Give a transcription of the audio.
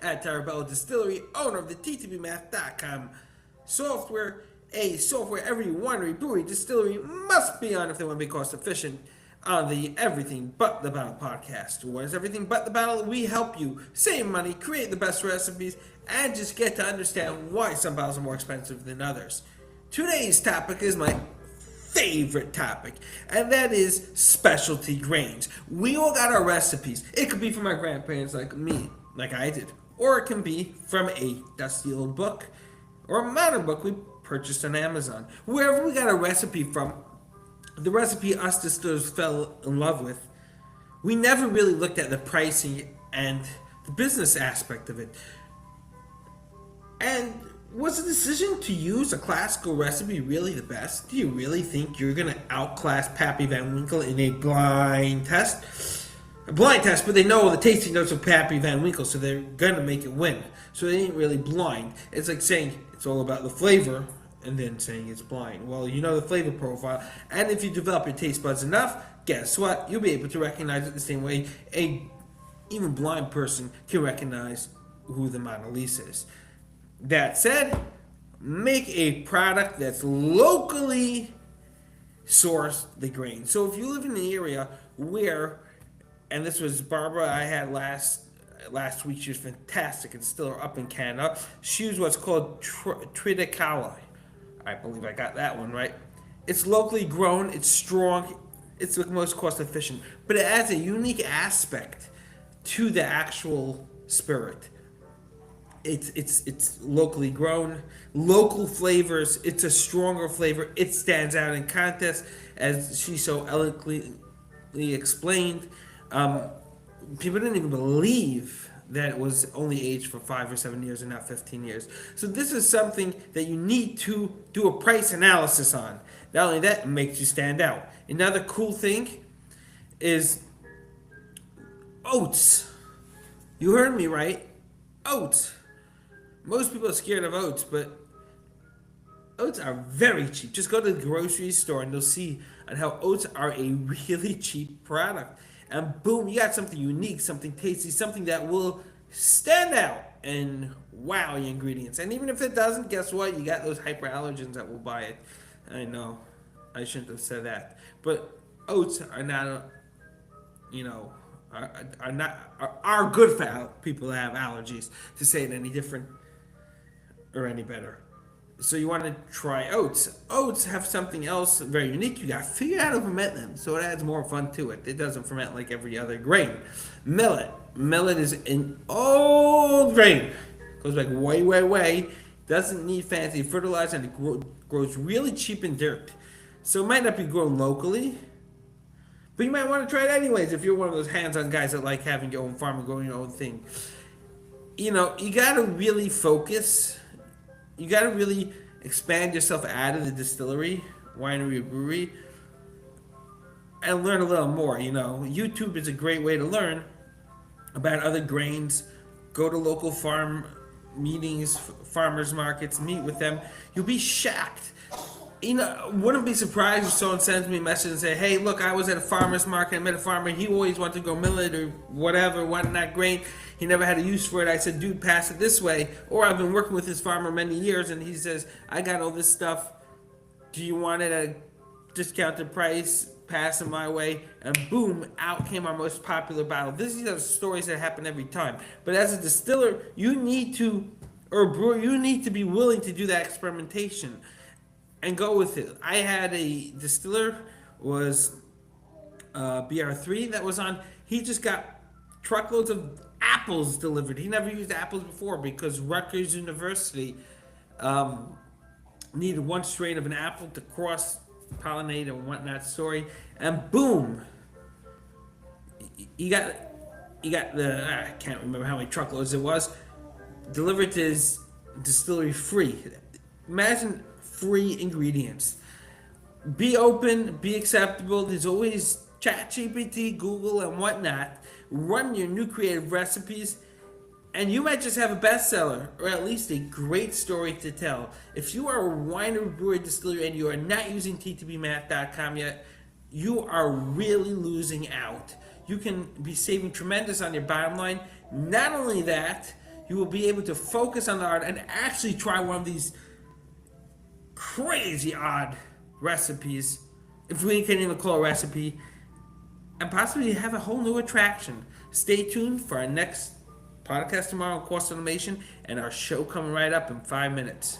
at Tarabella Distillery, owner of the TTBmath.com software, a software every winery, brewery, distillery must be on if they want to be cost efficient. On the Everything But the Bottle podcast. What is Everything But the Bottle? We help you save money, create the best recipes, and just get to understand why some bottles are more expensive than others. Today's topic is my favorite topic, and that is specialty grains. We all got our recipes. It could be from our grandparents like me, like I did, or it can be from a dusty old book or a modern book we purchased on Amazon. Wherever we got a recipe from, the recipe us distillers fell in love with, we never really looked at the pricing and the business aspect of it. And was the decision to use a classical recipe really the best? Do you really think you're going to outclass Pappy Van Winkle in a blind test? A blind test, but they know the tasting notes of Pappy Van Winkle, so they're going to make it win. So they ain't really blind. It's like saying it's all about the flavor and then saying it's blind. Well, you know the flavor profile, and if you develop your taste buds enough, guess what? You'll be able to recognize it the same way a even blind person can recognize who the Mona Lisa is. That said, make a product that's locally sourced the grain. So if you live in the area where, and this was Barbara I had last week, she was fantastic and still up in Canada. She was what's called triticale. I believe I got that one right. It's locally grown, it's strong, it's the most cost efficient, but it adds a unique aspect to the actual spirit. It's locally grown, local flavors. It's a stronger flavor. It stands out in contests, as she so eloquently explained. People didn't even believe that it was only aged for 5 or 7 years and not 15 years. So this is something that you need to do a price analysis on. Not only that, it makes you stand out. Another cool thing is oats. You heard me right. Oats. Most people are scared of oats, but oats are very cheap. Just go to the grocery store and you'll see on how oats are a really cheap product. And boom, you got something unique, something tasty, something that will stand out and wow your ingredients. And even if it doesn't, guess what? You got those hyperallergens that will buy it. I know, I shouldn't have said that. But oats are not, are good for people that have allergies, to say it any different or any better. So you want to try oats. Oats have something else very unique. You got to figure out how to ferment them, so it adds more fun to it. It doesn't ferment like every other grain. Millet. Millet is an old grain. Goes back way. Doesn't need fancy fertilizer, and it grows really cheap in dirt. So it might not be grown locally, but you might want to try it anyways if you're one of those hands-on guys that like having your own farm and growing your own thing. You got to really focus. You got to really expand yourself out of the distillery, winery, or brewery, and learn a little more. YouTube is a great way to learn about other grains. Go to local farm meetings, farmers markets, meet with them. You'll be shocked. Wouldn't be surprised if someone sends me a message and say, hey, look, I was at a farmer's market, I met a farmer, he always wanted to grow millet or whatever, wanted that grain, he never had a use for it. I said, dude, pass it this way. Or I've been working with this farmer many years, and he says, I got all this stuff, do you want it at a discounted price? Pass it my way, and boom, out came our most popular bottle. These are stories that happen every time. But as a distiller, you need to, or a brewer, you need to be willing to do that experimentation and go with it. I had a distiller, was BR3 that was on. He just got truckloads of apples delivered. He never used apples before because Rutgers University needed one strain of an apple to cross-pollinate and whatnot story. And boom, he got the, I can't remember how many truckloads it was, delivered to his distillery free. Imagine free ingredients. Be open, be acceptable. There's always ChatGPT, Google, and whatnot. Run your new creative recipes, and you might just have a bestseller, or at least a great story to tell. If you are a winery, brewery, distillery, and you are not using ttbmath.com yet, you are really losing out. You can be saving tremendous on your bottom line. Not only that, you will be able to focus on the art and actually try one of these crazy odd recipes, if we can even call a recipe, and possibly have a whole new attraction. Stay tuned for our next podcast tomorrow on Course Automation and our show coming right up in 5 minutes.